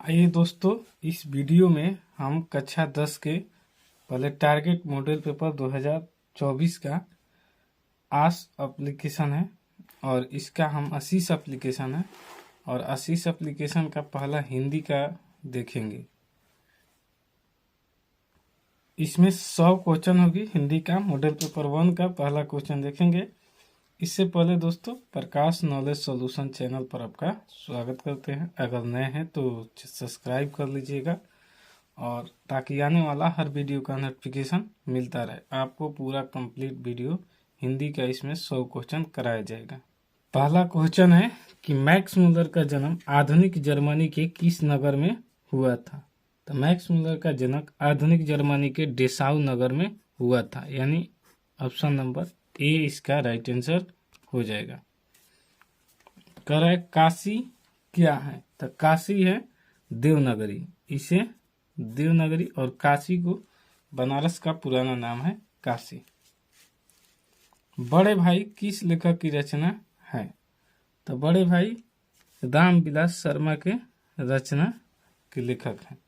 आइए दोस्तों, इस वीडियो में हम कक्षा 10 के पहले टारगेट मॉडल पेपर 2024 का आस एप्लीकेशन है और इसका हम 80 एप्लीकेशन है और 80 एप्लीकेशन का पहला हिंदी का देखेंगे। इसमें 100 क्वेश्चन होगी हिंदी का। मॉडल पेपर 1 का पहला क्वेश्चन देखेंगे। इससे पहले दोस्तों, प्रकाश नॉलेज सॉल्यूशन चैनल पर आपका स्वागत करते हैं। अगर नए हैं तो सब्सक्राइब कर लीजिएगा और ताकि आने वाला हर वीडियो का नोटिफिकेशन मिलता रहे। आपको पूरा कंप्लीट वीडियो हिंदी का इसमें 100 क्वेश्चन कराया जाएगा। पहला क्वेश्चन है कि मैक्स मुलर का जन्म आधुनिक जर्मनी के किस नगर में हुआ था? तो मैक्स मुलर का जन्म आधुनिक जर्मनी के डेसाउ नगर में हुआ था, यानी ऑप्शन नंबर ए इसका राइट आंसर हो जाएगा। कह रहा है काशी क्या है? तो काशी है देवनगरी। इसे देवनगरी और काशी को बनारस का पुराना नाम है काशी। बड़े भाई किस लेखक की रचना है? तो बड़े भाई रामविलास शर्मा के रचना के लेखक हैं।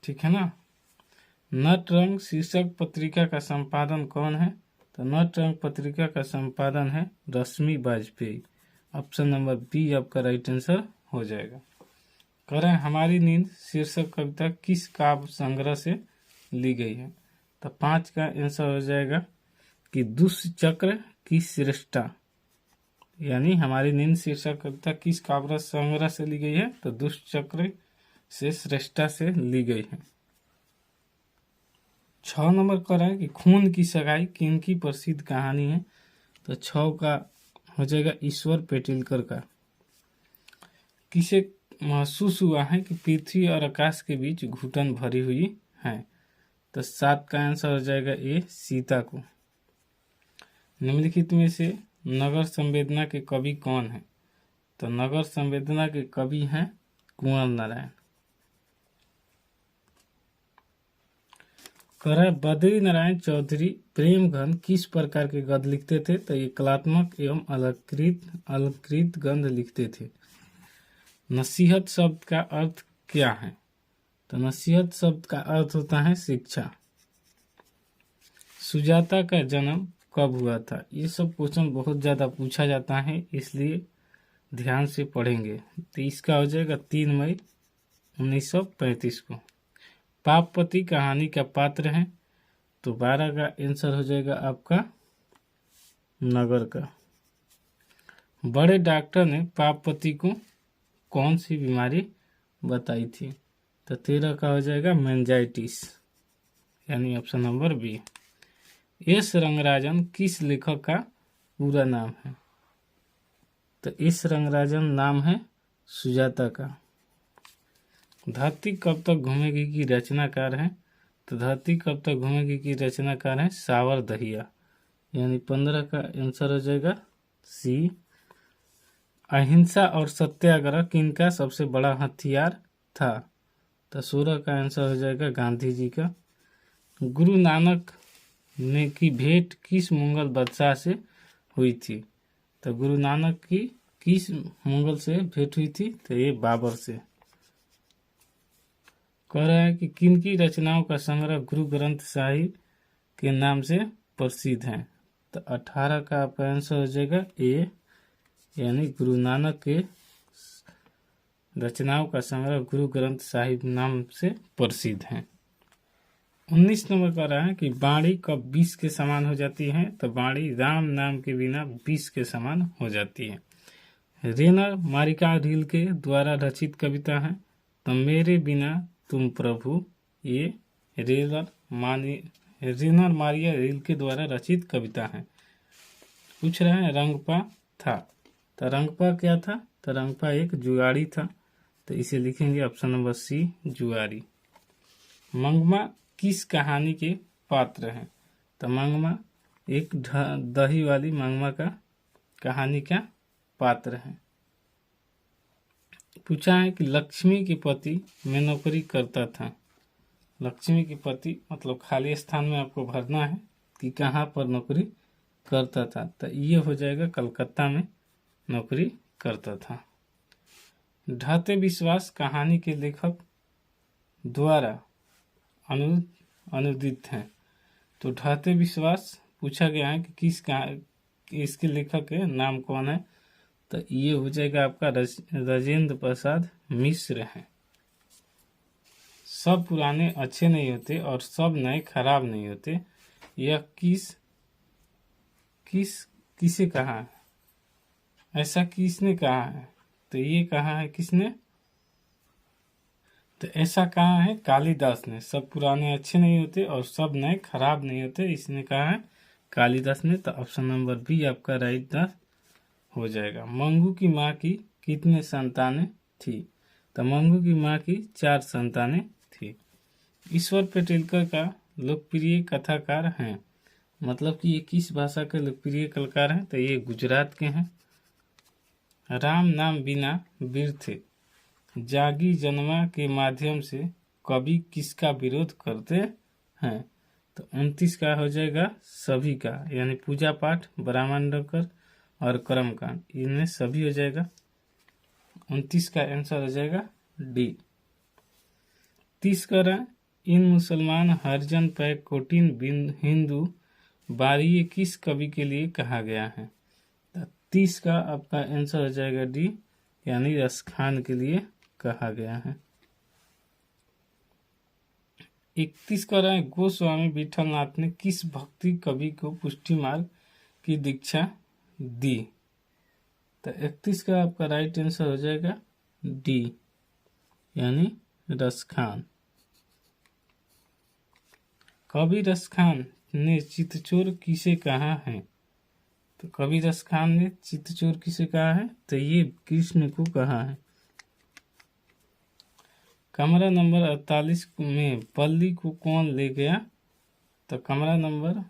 ठीक है ना। नटरंग शीर्षक पत्रिका का संपादन कौन है? तो नटरंग पत्रिका का संपादन है रश्मि वाजपेयी। ऑप्शन नंबर बी आपका राइट आंसर हो जाएगा। कह रहे हैं हमारी नींद शीर्षक कविता किस काव्य संग्रह से ली गई है? तो 5 का आंसर हो जाएगा कि दुष्चक्र की श्रेष्ठा, यानी हमारी नींद शीर्षक कविता किस काव्य संग्रह से ली गई है? तो दुष्चक्र से श्रेष्ठा से ली गई है। 6 नंबर कर रहा है कि खून की सगाई किनकी प्रसिद्ध कहानी है? तो 6 का हो जाएगा ईश्वर पेटिलकर का। किसे महसूस हुआ है कि पृथ्वी और आकाश के बीच घुटन भरी हुई है? तो 7 का आंसर हो जाएगा ए सीता को। निम्नलिखित में से नगर संवेदना के कवि कौन है? तो नगर संवेदना के कवि हैं कुंवर नारायण। कह बद्री नारायण चौधरी प्रेम घन किस प्रकार के गद्य लिखते थे? तो ये कलात्मक एवं अलंकृत गद्य लिखते थे। नसीहत शब्द का अर्थ क्या है? तो नसीहत शब्द का अर्थ होता है शिक्षा। सुजाता का जन्म कब हुआ था? ये सब क्वेश्चन बहुत ज्यादा पूछा जाता है, इसलिए ध्यान से पढ़ेंगे। तो इसका हो जाएगा 3 मई 1935 को। पापपति कहानी का पात्र है? तो 12 का आंसर हो जाएगा आपका नगर का। बड़े डॉक्टर ने पापपति को कौन सी बीमारी बताई थी? तो 13 का हो जाएगा मेनिंजाइटिस, यानी option number B. S Rangarajan किस लेखक का पूरा नाम है? तो एस रंगराजन नाम है सुजाता का। धरती कब तक घूमेगी की रचनाकार है? तो धरती कब तक घूमेगी की रचनाकार है सावर दहिया, यानी 15 का आंसर हो जाएगा सी। अहिंसा और सत्याग्रह किनका सबसे बड़ा हथियार था? तो 16 का आंसर हो जाएगा गांधी जी का। गुरु नानक ने की भेंट किस मुगल बादशाह से हुई थी? तो गुरु नानक की किस मुगल से भेंट हुई थी? तो ये बाबर से। कह रहा है कि किनकी रचनाओं का संग्रह गुरु ग्रंथ साहिब के नाम से प्रसिद्ध है? तो 18 का आपका आंसर हो जाएगा ए, यानी गुरु नानक के रचनाओं का संग्रह गुरु ग्रंथ साहिब नाम से प्रसिद्ध है। 19 नंबर का रहा है कि बाणी कब विष के समान हो जाती है? तो बाणी राम नाम के बिना विष के समान हो जाती है। रेनर मारिका रील के द्वारा रचित कविता है? तो मेरे बिना तुम प्रभु, ये रेनर मारिया रील के द्वारा रचित कविता है। पूछ रहा है रंगपा था? तो रंगपा क्या था? तो रंगपा एक जुआरी था, तो इसे लिखेंगे ऑप्शन नंबर सी जुआरी। मंगमा किस कहानी के पात्र हैं? तो मंगमा एक दही वाली मंगमा का कहानी का पात्र है। पूछा है कि लक्ष्मी के पति में नौकरी करता था। लक्ष्मी के पति मतलब खाली स्थान में आपको भरना है कि कहाँ पर नौकरी करता था। तो ये हो जाएगा कलकत्ता में नौकरी करता था। ढाते विश्वास कहानी के लेखक द्वारा अनुदित हैं। तो ढाते विश्वास पूछा गया है कि इसके लेखक के नाम कौन है। तो ये हो जाएगा आपका राजेंद्र प्रसाद मिश्र हैं। सब पुराने अच्छे नहीं होते और सब नए खराब नहीं होते, यह किसे कहा है? ऐसा किसने कहा है? तो ये कहा है किसने? तो ऐसा कहा है कालिदास ने। सब पुराने अच्छे नहीं होते और सब नए खराब नहीं होते, इसने कहा है कालिदास ने। तो ऑप्शन नंबर बी आपका राइट हो जाएगा। मंगू की माँ की कितने संतानें थी? तो मंगू की माँ की 4 संतानें थी। ईश्वर पेटेलकर का लोकप्रिय कथाकार हैं, मतलब कि ये किस भाषा के लोकप्रिय कलाकार हैं? तो ये गुजरात के हैं। राम नाम बिना थे, जागी जन्मा के माध्यम से कवि किसका विरोध करते हैं? तो 29 का हो जाएगा सभी का, यानी पूजा पाठ, ब्राह्मणकर और कर्मकांड, इनमें सभी हो जाएगा। 29 का आंसर हो जाएगा डी। 30 का रहा इन मुसलमान हरिजन पे कोटिन हिंदू बारी किस कवि के लिए कहा गया है? 30 का आपका आंसर हो जाएगा डी, यानी रस खान के लिए कहा गया है। 31 का रहा गोस्वामी विठलनाथ ने किस भक्ति कवि को पुष्टि मार्ग की दीक्षा दी? तो 31 का आपका राइट आंसर हो जाएगा डी, यानी रस खान। कवि रस खान ने चित्तचोर किसे कहा है? तो कवि रस खान ने चित्तचोर किसे कहा है? तो ये कृष्ण को कहा है। कमरा नंबर 48 में बल्ली को कौन ले गया? तो कमरा नंबर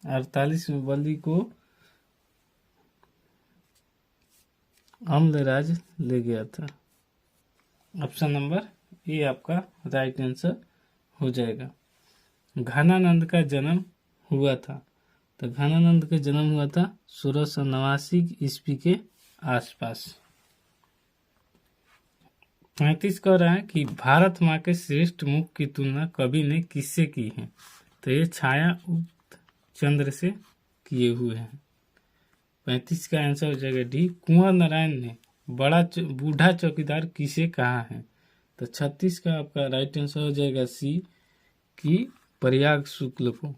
48 में बल्ली को अम्लराज ले गया था। ऑप्शन नंबर ए आपका राइट आंसर हो जाएगा। घनानंद का जन्म हुआ था। तो घनानंद का जन्म हुआ था 1689 ईस्वी के आसपास। 35 कह रहा है कि भारत माँ के श्रेष्ठ मुख की तुलना कवि ने किससे की है? तो ये छाया उक्त चंद्र से किए हुए हैं। 35 का आंसर हो जाएगा डी, कुंवर नारायण ने बूढ़ा चौकीदार किसे कहा है? तो 36 का आपका राइट आंसर हो जाएगा सी, की प्रयाग शुक्ल को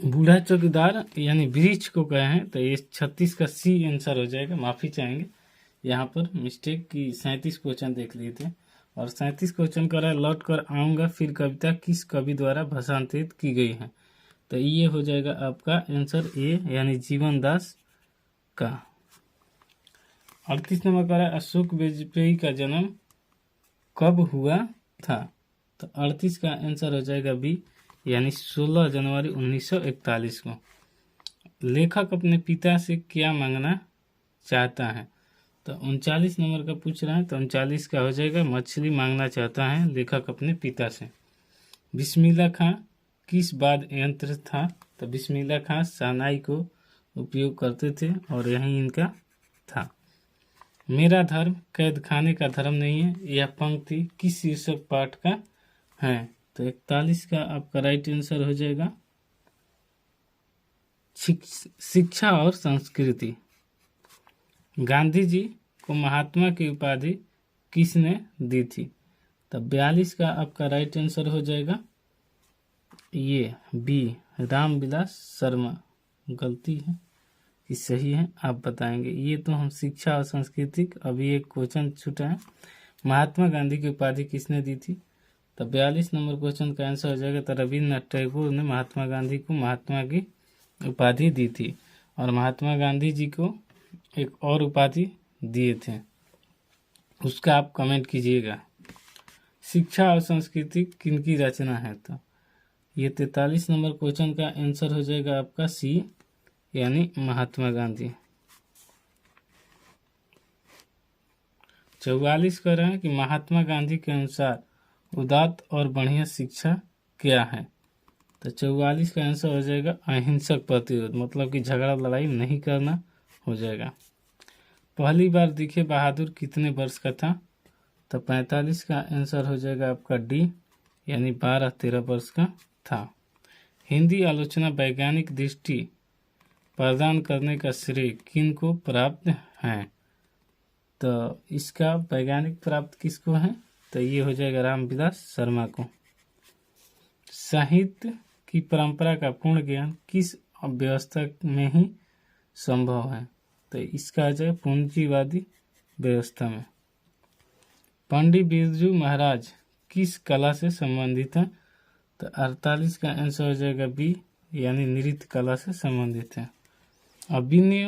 बूढ़ा चौकीदार यानी वृक्ष को कहे हैं। तो ये 36 का सी आंसर हो जाएगा। माफी चाहेंगे, यहाँ पर मिस्टेक की 37 क्वेश्चन देख लिए थे। और 37 क्वेश्चन कर रहा है लौट कर आऊँगा फिर कविता किस कवि द्वारा भाषांतरित की गई है? तो ये हो जाएगा आपका आंसर ए, यानी जीवन दास का। 38 नंबर कर अशोक वाजपेयी का जन्म कब हुआ था? तो 38 का आंसर हो जाएगा बी, यानी 16 जनवरी 1941 को। लेखक अपने पिता से क्या मांगना चाहता है? तो 39 नंबर का पूछ रहा है। तो 39 का हो जाएगा मछली मांगना चाहता है लेखक अपने पिता से। बिस्मिल्लाह खां किस वाद्य यंत्र था? तो बिस्मिल्लाह खां शहनाई को उपयोग करते थे और यही इनका था। मेरा धर्म कैद खाने का धर्म नहीं है, यह पंक्ति किस शीर्षक पाठ का है? तो 41 का आपका राइट आंसर हो जाएगा शिक्षा और संस्कृति। गांधी जी को महात्मा की उपाधि किसने दी थी? तब 42 का आपका राइट आंसर हो जाएगा ये बी, रामविलास शर्मा। गलती है कि सही है आप बताएंगे। ये तो हम शिक्षा और संस्कृति, अभी एक क्वेश्चन छूटा है। महात्मा गांधी की उपाधि किसने दी थी? तो 42 नंबर क्वेश्चन का आंसर हो जाएगा तो रविन्द्रनाथ टैगोर ने महात्मा गांधी को महात्मा की उपाधि दी थी। और महात्मा गांधी जी को एक और उपाधि दिए थे, उसका आप कमेंट कीजिएगा। शिक्षा और संस्कृति किनकी रचना है? तो ये 43 नंबर क्वेश्चन का आंसर हो जाएगा आपका सी, यानी महात्मा गांधी। 44 कह रहे हैं कि महात्मा गांधी के अनुसार उदात्त और बढ़िया शिक्षा क्या है? तो 44 का आंसर हो जाएगा अहिंसक प्रतिरोध, मतलब कि झगड़ा लड़ाई नहीं करना हो जाएगा। पहली बार दिखे बहादुर कितने वर्ष का था? तो 45 का आंसर हो जाएगा आपका डी, यानी 12-13 वर्ष का था। हिंदी आलोचना वैज्ञानिक दृष्टि प्रदान करने का श्रेय किन को प्राप्त है? तो इसका वैज्ञानिक प्राप्त किसको है? तो ये हो जाएगा रामविलास शर्मा को। साहित्य की परंपरा का पूर्ण ज्ञान किस व्यवस्था में ही संभव है? तो इसका आ जाएगा पूंजीवादी व्यवस्था में। पंडित बिरजू महाराज किस कला से संबंधित है? तो 48 का आंसर हो जाएगा बी, यानी नृत्य कला से संबंधित है। अभिनय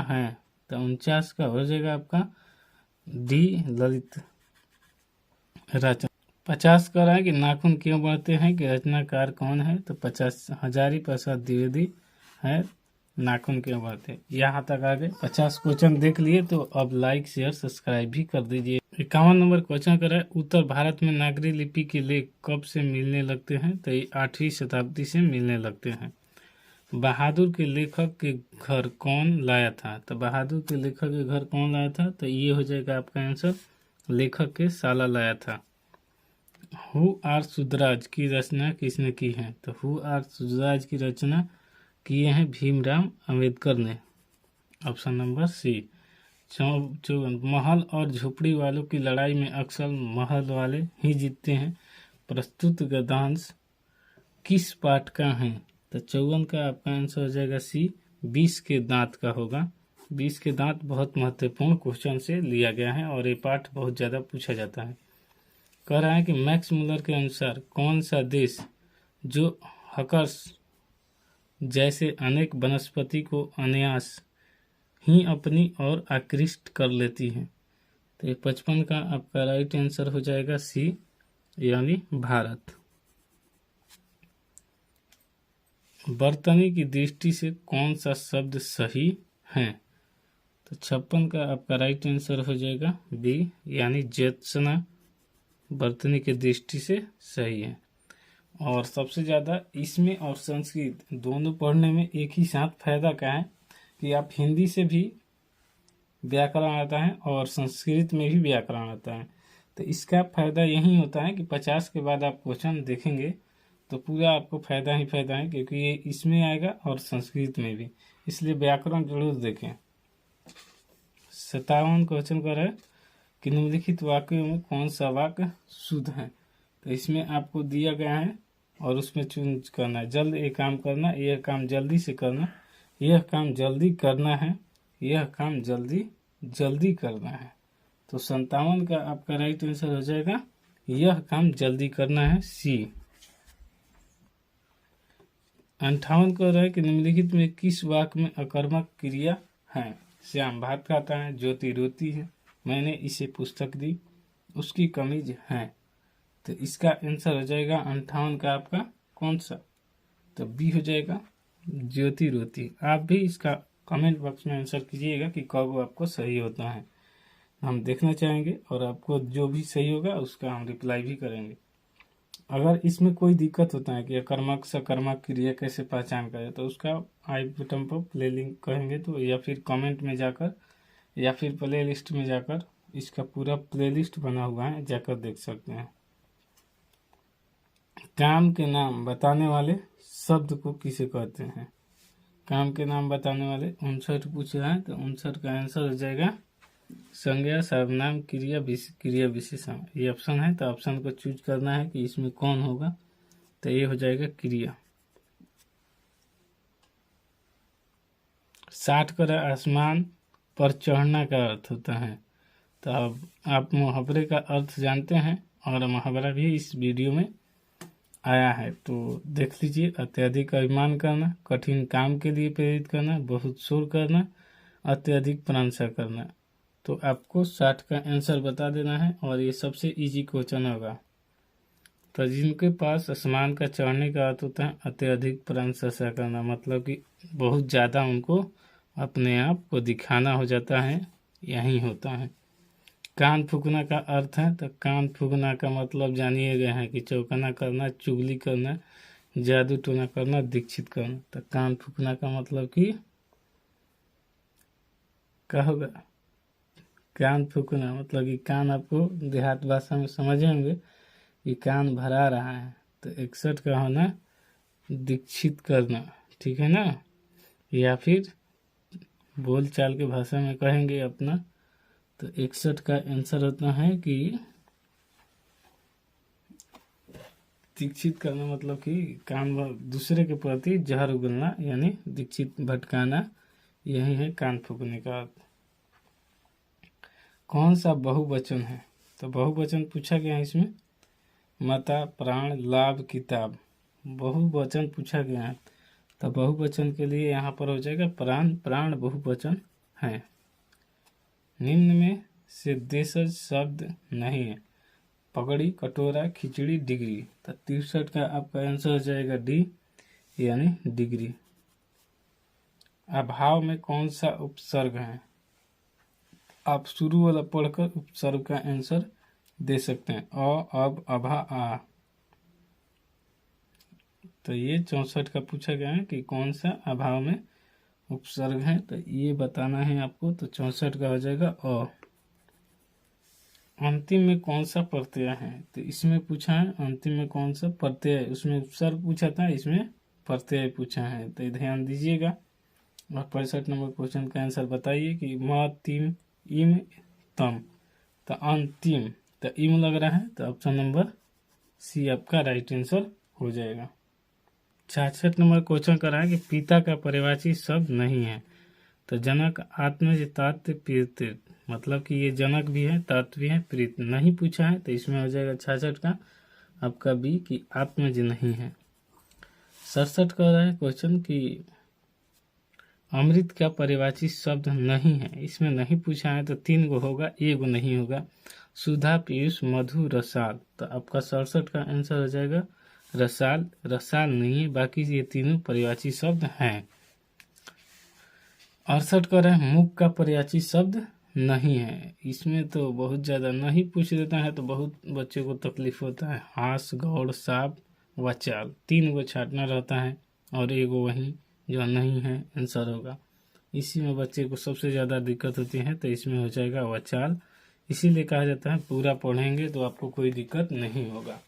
है, तो 49 का हो जाएगा आपका डी, ललित रचना। 50 का रहा है कि नाखून क्यों बढ़ते हैं, कि रचनाकार कौन है? तो 50 हजारी प्रसाद द्विवेदी है, नाखून क्यों बढ़ते। यहाँ तक आ गए, 50 क्वेश्चन देख लिए, तो अब लाइक शेयर सब्सक्राइब भी कर दीजिए। 51 नंबर क्वेश्चन कर रहा है, उत्तर भारत में नागरी लिपि के लेख कब से मिलने लगते हैं? तो ये 8वीं शताब्दी से मिलने लगते हैं। बहादुर के लेखक के घर कौन लाया था? तो बहादुर के लेखक के घर कौन लाया था? तो ये हो जाएगा आपका आंसर, लेखक के साला लाया था। हु आर सुधराज की रचना किसने की है? तो हु आर सुधराज की रचना किए हैं भीमराव अंबेडकर ने, ऑप्शन नंबर सी। 54 महल और झोपड़ी वालों की लड़ाई में अक्सर महल वाले ही जीतते हैं, प्रस्तुत गद्यांश किस पाठ का है? तो 54 का आपका आंसर हो जाएगा सी, 20 के दांत का होगा। 20 के दांत बहुत महत्वपूर्ण क्वेश्चन से लिया गया है और ये पाठ बहुत ज़्यादा पूछा जाता है। कह रहा है कि मैक्स मुलर के अनुसार कौन सा देश जो हकर्स जैसे अनेक वनस्पति को अनायास ही अपनी ओर आकृष्ट कर लेती है? तो ये 55 का आपका राइट आंसर हो जाएगा सी, यानी भारत। बर्तनी की दृष्टि से कौन सा शब्द सही है? तो 56 का आपका राइट आंसर हो जाएगा बी, यानी ज्योत्सना बर्तनी की दृष्टि से सही है। और सबसे ज़्यादा इसमें और संस्कृत दोनों पढ़ने में एक ही साथ फायदा क्या है कि आप हिंदी से भी व्याकरण आता है और संस्कृत में भी व्याकरण आता है। तो इसका फायदा यही होता है कि 50 के बाद आप क्वेश्चन देखेंगे तो पूरा आपको फायदा ही फायदा है, क्योंकि ये इसमें आएगा और संस्कृत में भी, इसलिए व्याकरण जरूर देखें। 57 क्वेश्चन कर रहा है कि निम्नलिखित वाक्यों में कौन सा वाक्य शुद्ध है? तो इसमें आपको दिया गया है और उसमें चूज करना है। जल्द एक काम करना, यह काम जल्दी से करना, यह काम जल्दी करना है, यह काम जल्दी जल्दी करना है। तो 57 का आपका राइट आंसर हो जाएगा यह काम जल्दी करना है, सी। 58 कह रहा है कि निम्नलिखित में किस वाक्य में अकर्मक क्रिया है? श्याम भात खाता है, ज्योति रोती है, मैंने इसे पुस्तक दी, उसकी कमीज है। तो इसका आंसर हो जाएगा 58 का आपका कौन सा? तो बी हो जाएगा, ज्योति रोती। आप भी इसका कमेंट बॉक्स में आंसर कीजिएगा कि कब आपको सही होता है, हम देखना चाहेंगे और आपको जो भी सही होगा उसका हम रिप्लाई भी करेंगे। अगर इसमें कोई दिक्कत होता है कि अकर्मक सकर्मक क्रिया कैसे पहचान करें, तो उसका आई बटन पर प्ले लिंक कहेंगे तो, या फिर कमेंट में जाकर, या फिर प्ले लिस्ट में जाकर, इसका पूरा प्ले लिस्ट बना हुआ है, जाकर देख सकते हैं। काम के नाम बताने वाले शब्द को किसे कहते हैं? काम के नाम बताने वाले 59 पूछ रहा है, तो 59 का आंसर हो जाएगा संज्ञा सर्वनाम क्रिया क्रिया विशेषण। ये ऑप्शन है, तो ऑप्शन को चूज करना है कि इसमें कौन होगा। तो ये हो जाएगा क्रिया। 60 का आसमान पर चढ़ना का अर्थ होता है। तो अब आप मुहावरे का अर्थ जानते हैं और मुहावरा भी इस वीडियो में आया है, तो देख लीजिए। अत्यधिक अभिमान करना, कठिन काम के लिए प्रेरित करना, बहुत शोर करना, अत्यधिक प्रशंसा करना। तो आपको 60 का आंसर बता देना है और ये सबसे इजी क्वेश्चन होगा। तो जिनके पास आसमान का चढ़ने का अर्थ होता है अत्यधिक प्रशंसा करना, मतलब कि बहुत ज़्यादा उनको अपने आप को दिखाना हो जाता है, यही होता है। कान फूकना का अर्थ है, तो कान फूकना का मतलब जानिए गए हैं कि चौकना करना, चुगली करना, जादू टोना करना, दीक्षित करना। तो कान फूकना का मतलब कि क्या होगा? कान फूकना, मतलब कि कान आपको देहात भाषा में समझे होंगे कि कान भरा रहा है। तो 61 का होना दीक्षित करना, ठीक है ना। या फिर बोल चाल के भाषा में कहेंगे अपना, तो 61 का आंसर होता है कि दीक्षित करना, मतलब कि कान दूसरे के प्रति जहर उगलना, यानी दीक्षित भटकाना, यही है कान फूकने का अर्थ। कौन सा बहुवचन है? तो बहुवचन पूछा गया है इसमें, माता, प्राण, लाभ, किताब, बहुवचन पूछा गया है। तो बहुवचन के लिए यहाँ पर हो जाएगा प्राण, प्राण बहुवचन है। निम्न में से देशज शब्द नहीं है, पगड़ी, कटोरा, खिचड़ी, डिग्री। तो 63 का आपका आंसर हो जाएगा डी, यानी डिग्री। अभाव में कौन सा उपसर्ग है? आप शुरू वाला पढ़कर उपसर्ग का आंसर दे सकते हैं। अ, अब, अभा, आ। तो ये 64 का पूछा गया है कि कौन सा अभाव में उपसर्ग है, तो ये बताना है आपको। तो 64 का हो जाएगा अ। अंतिम में कौन सा प्रत्यय है? तो इसमें पूछा है अंतिम में कौन सा प्रत्यय है, उसमें उपसर्ग पूछा था, इसमें प्रत्यय पूछा है। तो ध्यान दीजिएगा। और 65 नंबर क्वेश्चन का आंसर बताइए कि म, तिम, इम, तम। तो अंतिम, तो इम लग रहा है, तो ऑप्शन नंबर सी आपका राइट आंसर हो जाएगा। 66 नंबर क्वेश्चन कर रहा है कि पिता का पर्यायवाची शब्द नहीं है। तो जनक, आत्मज, तात्य, प्रीत, मतलब कि ये जनक भी है, तात्य भी है, प्रीत नहीं पूछा है। तो इसमें हो जाएगा 66 का आपका बी कि आत्मज नहीं है। 67 का रहा है क्वेश्चन कि अमृत का पर्यायवाची शब्द नहीं है, इसमें नहीं पूछा है। तो 3 गो होगा, 1 गो नहीं होगा। सुधा, पीयूष, मधु, रसाल। तो आपका 67 का आंसर हो जाएगा रसाल। रसाल नहीं है, बाकी ये तीनों पर्यायवाची शब्द हैं। 68 का है मुख का पर्यायवाची शब्द नहीं है, इसमें तो बहुत ज़्यादा नहीं पूछ देता है, तो बहुत बच्चे को तकलीफ होता है। हास, गौड़, साप, वचाल, 3 गो छाटना रहता है और 1 गो वही जो नहीं है आंसर होगा। इसी में बच्चे को सबसे ज़्यादा दिक्कत होती है, तो इसमें हो जाएगा वचाल। इसीलिए कहा जाता है पूरा पढ़ेंगे तो आपको कोई दिक्कत नहीं होगा।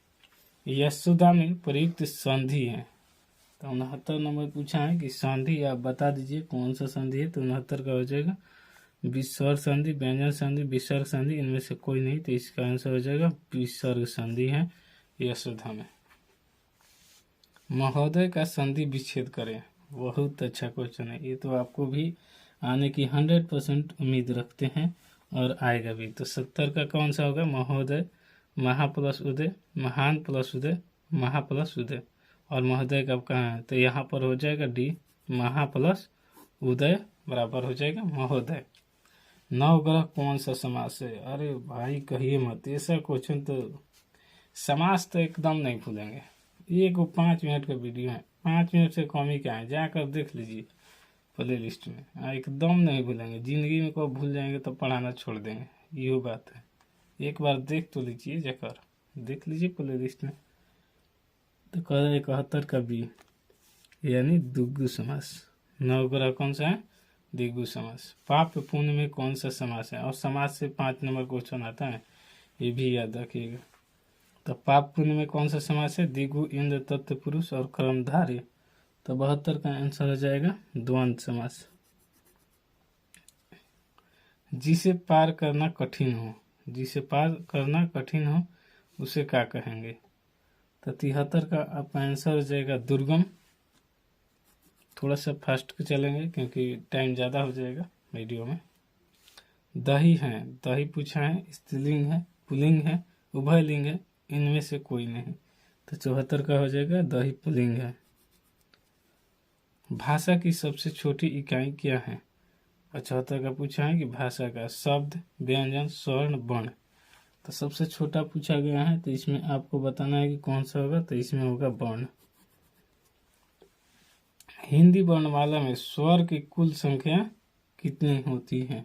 यशोदा में प्रयुक्त संधि है। तो 69 नंबर पूछा है कि संधि आप बता दीजिए कौन सा संधि है। तो 69 का हो जाएगा विसर्ग संधि, व्यंजन संधि, विसर्ग संधि, इनमें से कोई नहीं। तो इसका आंसर हो जाएगा विसर्ग संधि है यशोदा में। महोदय का संधि विच्छेद करें। बहुत अच्छा क्वेश्चन है, ये तो आपको भी आने की 100% उम्मीद रखते हैं और आएगा भी। तो 70 का कौन सा होगा? महोदय, महा प्लस उदय, महान प्लस उदय, महा प्लस उदय। और महोदय कब कहाँ है? तो यहाँ पर हो जाएगा डी, महा प्लस उदय बराबर हो जाएगा महोदय। नवग्रह कौन सा समास है? अरे भाई कहिए मत, ऐसा क्वेश्चन तो समास तो एकदम नहीं भूलेंगे। ये को 5 मिनट का वीडियो है, 5 मिनट से कम ही क्या है, जाकर देख लीजिए प्ले लिस्ट में। एकदम नहीं भूलेंगे, जिंदगी में कब भूल जाएंगे तो पढ़ाना छोड़ देंगे, ये बात है। एक बार देख तो लीजिए, जाकर देख लीजिए प्ले लिस्ट में। तो कह रहे 71 का बी, यानी द्विगु समास। नवग्रह कौन सा है? द्विगु समास। पाप पुण्य में कौन सा समास है? और समास से 5 नंबर क्वेश्चन आता है, ये भी याद रखिएगा। तो पाप पुण्य में कौन सा समास है? द्विगु, इंद्र, तत्पुरुष और कर्मधारय। तो 72 का आंसर हो जाएगा द्वंद्व समास। जिसे पार करना कठिन हो, जिसे पार करना कठिन हो उसे क्या कहेंगे? तो 73 का आपका आंसर हो जाएगा दुर्गम। थोड़ा सा फास्ट चलेंगे क्योंकि टाइम ज़्यादा हो जाएगा वीडियो में। दही है, दही पूछा है, स्त्रीलिंग है, पुल्लिंग है, उभयलिंग है, इनमें से कोई नहीं। तो 74 का हो जाएगा दही पुल्लिंग है। भाषा की सबसे छोटी इकाई क्या है? 75 का पूछा है कि भाषा का शब्द, व्यंजन, स्वर्ण, वर्ण। तो सबसे छोटा पूछा गया है, तो इसमें आपको बताना है कि कौन सा होगा। तो इसमें होगा वर्ण। हिंदी वर्णमाला में स्वर की कुल संख्या कितनी होती है?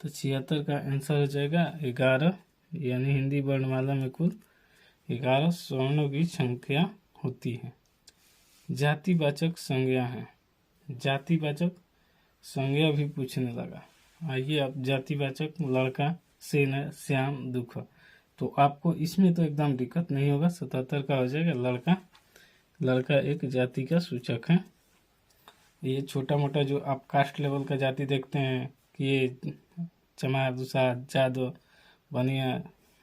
तो 76 का आंसर हो जाएगा 11, यानी हिंदी वर्णमाला में कुल 11 स्वर्णों की संख्या होती है। जातिवाचक संज्ञा है, जातिवाचक संज्ञा भी पूछने लगा। आइए आप जातिवाचक लड़का, सेन, श्याम, दुख। तो आपको इसमें तो एकदम दिक्कत नहीं होगा। 77 का हो जाएगा लड़का। लड़का एक जाति का सूचक है। ये छोटा मोटा जो आप कास्ट लेवल का जाति देखते हैं कि ये चमार, दुसाद, जादव, बनिया,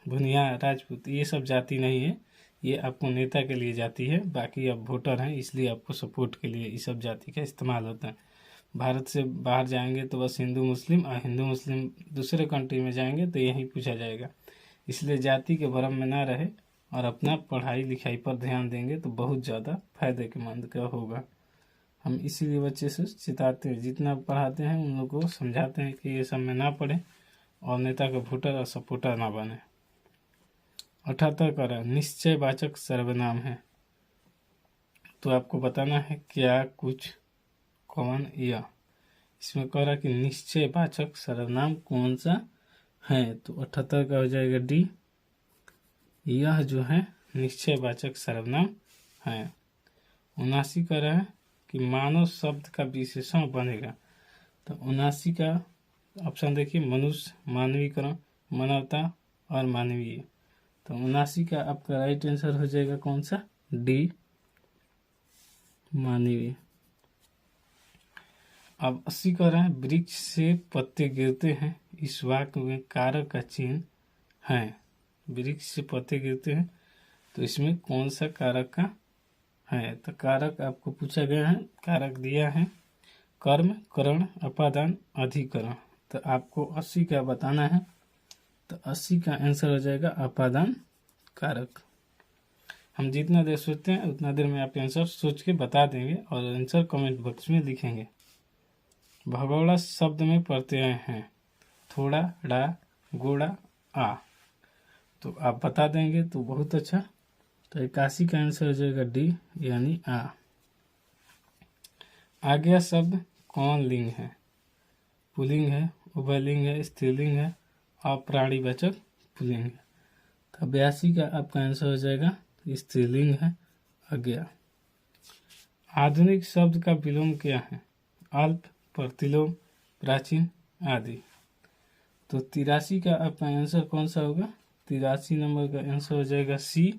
भुनिया, राजपूत, ये सब जाति नहीं है। ये आपको नेता के लिए जाति है। बाकी आप वोटर हैं, इसलिए आपको सपोर्ट के लिए ये सब जाति का इस्तेमाल होता है। भारत से बाहर जाएंगे तो बस हिंदू मुस्लिम, और हिंदू मुस्लिम दूसरे कंट्री में जाएंगे तो यही पूछा जाएगा। इसलिए जाति के भ्रम में ना रहे और अपना पढ़ाई लिखाई पर ध्यान देंगे तो बहुत ज़्यादा फायदे के मंद का होगा। हम इसीलिए बच्चे से चिताते हैं, जितना पढ़ाते हैं उन लोगों को समझाते हैं कि ये सब में ना पढ़े और नेता का वोटर और सपोर्टर ना बने। 78 का निश्चयवाचक सर्वनाम है। तो आपको बताना है क्या, कुछ, कौन, या। इसमें कह रहा कि निश्चयवाचक सर्वनाम कौन सा है, तो 78 का हो जाएगा डी। यह जो है निश्चयवाचक सर्वनाम है। 79 का रहा है कि मानव शब्द का विशेषण बनेगा। तो 79 का ऑप्शन देखिए, मनुष्य, मानवीकरण, मानवता और मानवीय। तो 79 का आपका राइट आंसर हो जाएगा कौन सा, डी, मानवीय। अब 80 का रहा है वृक्ष से पत्ते गिरते हैं, इस वाक्य में कारक का चिन्ह है। वृक्ष से पत्ते गिरते हैं तो इसमें कौन सा कारक का है, तो कारक आपको पूछा गया है। कारक दिया है कर्म, करण, अपादान, अधिकरण। तो आपको 80 का बताना है। तो 80 का आंसर हो जाएगा अपादान कारक। हम जितना देर सोचते हैं उतना देर में आप आंसर सोच के बता देंगे और आंसर कमेंट बॉक्स में लिखेंगे। भगोड़ा शब्द में प्रत्यय हैं, थोड़ा, डा, गोड़ा, आ। तो आप बता देंगे तो बहुत अच्छा। तो 81 का आंसर हो जाएगा डी, यानी आ। आज्ञा शब्द कौन लिंग है, पुल्लिंग है, उभयलिंग है, स्त्रीलिंग है और प्राणीवाचक पुल्लिंग है। तो 82 का आपका आंसर हो जाएगा स्त्रीलिंग है आज्ञा। आधुनिक शब्द का विलोम क्या है, अल्प, प्रतिलोम, प्राचीन आदि। तो 83 का आपका आंसर कौन सा होगा, 83 नंबर का आंसर हो जाएगा सी,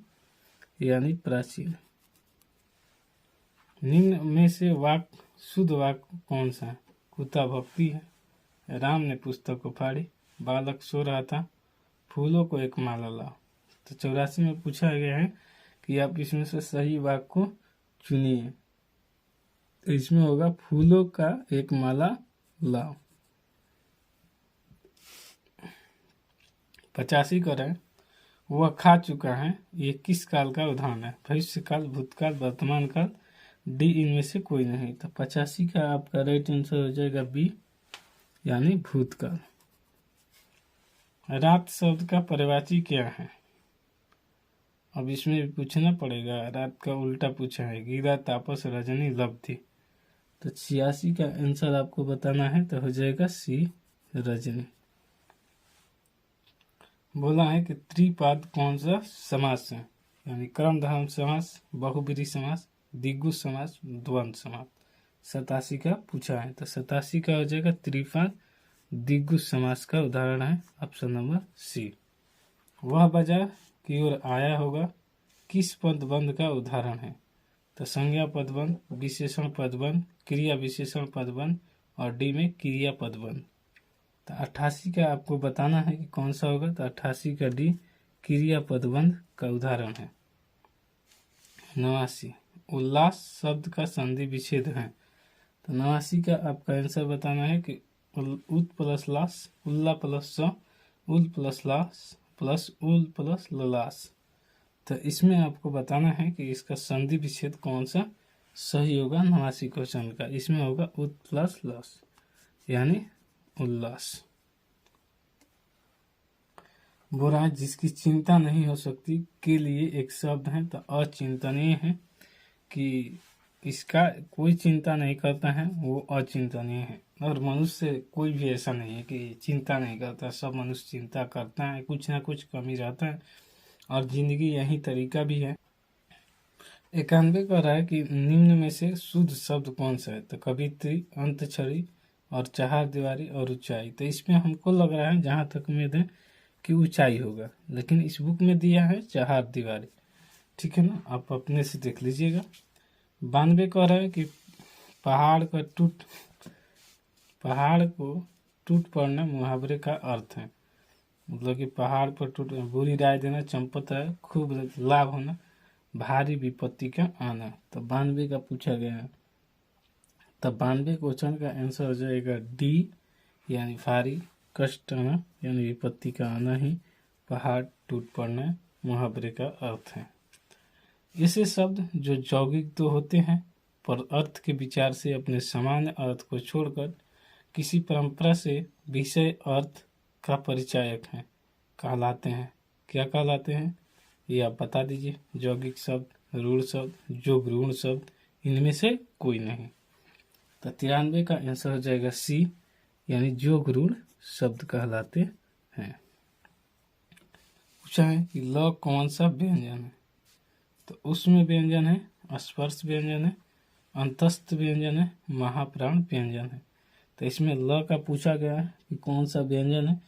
यानी प्राचीन। निम्न में से वाक्य शुद्ध वाक्य कौन सा है, कुत्ता भक्ति है, राम ने पुस्तक को फाड़ी, बालक सो रहा था, फूलों को एक माला लाओ। तो 84 में पूछा गया है कि आप इसमें से सही वाक्य को चुनिए। तो इसमें होगा फूलों का एक माला लाओ। 85 का है वह खा चुका है, ये किस काल का उदाहरण है, भविष्य काल, भूतकाल, वर्तमान काल, डी इनमें से कोई नहीं। तो 85 का आपका राइट आंसर हो जाएगा बी, यानी भूतकाल। रात शब्द का पर्यायवाची क्या है, अब इसमें भी पूछना पड़ेगा। रात का उल्टा पूछा है, गिरा, तापस, रजनी, लब्धि। तो 86 का आंसर आपको बताना है, तो हो जाएगा सी, रजनी। बोला है कि त्रिपाद कौन सा समास है, यानी कर्मधारय समास, बहुब्रीहि समास, द्विगु समास, द्वंद्व समास। 87 का पूछा है, तो 87 का हो जाएगा त्रिपाद द्विगु समास का उदाहरण है ऑप्शन नंबर सी। वह बाजार की ओर आया होगा किस पदबंध का उदाहरण है, तो संज्ञा पदबंध, विशेषण पदबंध, क्रिया विशेषण पदबंध और डी में क्रिया पदबंध। तो 88 का आपको बताना है कि कौन सा होगा, तो 88 का डी, क्रिया पदबंध का उदाहरण है। 89 उल्लास शब्द का संधि विच्छेद है। तो 89 का आपका आंसर बताना है कि उत प्लस लास, उल्ला प्लस स, उल प्लस लास प्लस उल प्लस ललास। तो इसमें आपको बताना है कि इसका संधि विच्छेद कौन सा सही होगा। 89 क्वेश्चन का इसमें होगा उत प्लस लास, यानी उल्लास। बुरा जिसकी चिंता नहीं हो सकती के लिए एक शब्द है, तो अचिंतनीय है, कि इसका कोई चिंता नहीं करता है वो अचिंतनीय है। और मनुष्य कोई भी ऐसा नहीं है कि चिंता नहीं करता, सब मनुष्य चिंता करता है, कुछ ना कुछ कमी रहता है और जिंदगी यही तरीका भी है। 91 कह रहा है कि निम्न में से शुद्ध शब्द कौन सा है, तो कवित्री, अंतछड़ी, और चहारदीवारी और ऊंचाई। तो इसमें हमको लग रहा है जहाँ तक उम्मीद है कि ऊंचाई होगा, लेकिन इस बुक में दिया है चहारदीवारी। ठीक है ना, आप अपने से देख लीजिएगा। 92 कह रहा है कि पहाड़ को टूट पड़ना मुहावरे का अर्थ है। मतलब कि पहाड़ पर टूट, बुरी राय देना, चंपत है, खूब लाभ होना, भारी विपत्ति का आना। तो 92 का पूछा गया है। तब 92 क्वेश्चन का आंसर हो जाएगा डी, यानी भारी कष्ट आना यानी विपत्ति का आना ही पहाड़ टूट पड़ना मुहावरे का अर्थ है। ऐसे शब्द जो यौगिक तो होते हैं पर अर्थ के विचार से अपने सामान्य अर्थ को छोड़कर किसी परंपरा से विषय अर्थ का परिचायक है कहलाते हैं। क्या कहलाते हैं ये आप बता दीजिए। यौगिक शब्द, रूढ़ शब्द, जोग ऋण शब्द, इनमें से कोई नहीं। तो 93 का आंसर हो जाएगा सी, यानी जोग ऋण शब्द कहलाते हैं। पूछा है कि ल कौन सा व्यंजन है, तो उसमें व्यंजन है, स्पर्श व्यंजन है, अंतस्थ व्यंजन है, महाप्राण व्यंजन है। तो इसमें ल का पूछा गया है कि कौन सा व्यंजन है,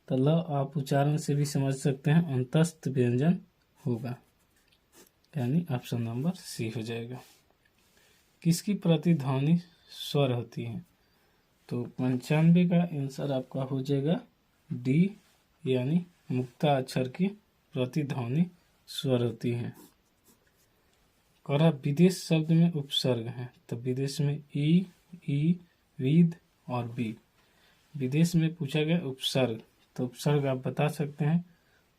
तो ल आप उच्चारण से भी समझ सकते हैं अंतस्थ व्यंजन होगा, यानी ऑप्शन नंबर सी हो जाएगा। किसकी प्रतिध्वनि स्वर होती है, तो 95 का आंसर आपका हो जाएगा डी, यानी मुक्ता अक्षर की प्रतिध्वनि स्वर होती है। कह विदेश शब्द में उपसर्ग है, तो विदेश में ई, विद और बी। विदेश में पूछा गया उपसर्ग, तो उपसर्ग आप बता सकते हैं।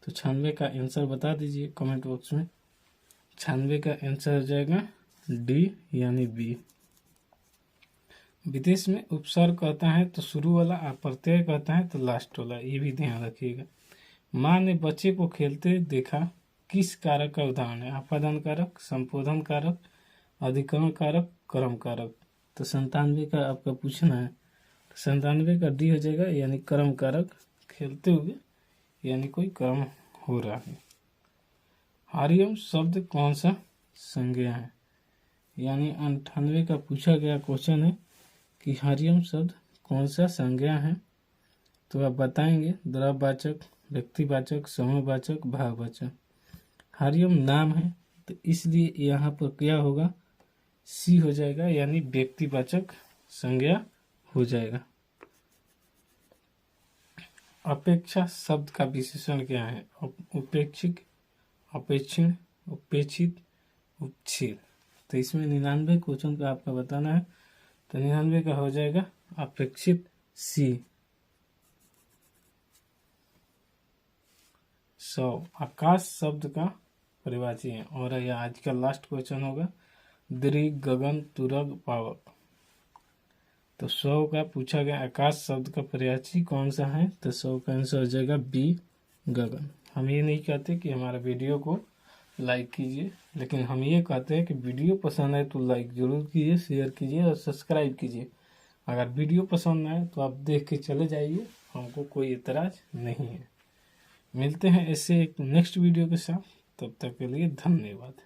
तो 96 का आंसर बता दीजिए कमेंट बॉक्स में। 96 का आंसर हो जाएगा डी, यानी बी। विदेश में उपसर्ग कहता है तो शुरू वाला, आप प्रत्यय कहता है तो लास्ट वाला, ये भी ध्यान रखिएगा। माँ ने बच्चे को खेलते देखा किस कारक का उदाहरण है, आपादन कारक, संपोधन कारक, अधिकरण कारक, कर्म कारक। तो 97 का आपका पूछना है, तो 97 का डी हो जाएगा, यानी कर्म कारक, खेलते हुए यानी कोई कर्म हो रहा है। हरिओम शब्द कौन सा संज्ञा है, यानी 98 का पूछा गया क्वेश्चन है कि हरिओम शब्द कौन सा संज्ञा है। तो आप बताएंगे द्रव्यवाचक, व्यक्तिवाचक, समूहवाचक, भाववाचक। हरिओम नाम है तो इसलिए यहाँ पर क्या होगा, सी हो जाएगा, यानी व्यक्तिवाचक संज्ञा हो जाएगा। अपेक्षा शब्द का विशेषण क्या है, उपेक्षित, अपेक्षित, उपेक्षित, उपक्षित। तो इसमें 99 क्वेश्चन का आपका बताना है, तो 99 का हो जाएगा अपेक्षित सी। 100 आकाश शब्द का परिवाची है, और यह आज का लास्ट क्वेश्चन होगा, दृग, गगन, तुरग, पावक। तो 100 का पूछा गया आकाश शब्द का पर्यायवाची कौन सा है, तो 100 का आंसर हो जाएगा बी, गगन। हम ये नहीं कहते कि हमारा वीडियो को लाइक कीजिए, लेकिन हम ये कहते हैं कि वीडियो पसंद आए तो लाइक जरूर कीजिए, शेयर कीजिए और सब्सक्राइब कीजिए। अगर वीडियो पसंद आए तो आप देख के चले जाइए, हमको कोई एतराज नहीं है। मिलते हैं ऐसे एक नेक्स्ट वीडियो के साथ, तब तक के लिए धन्यवाद।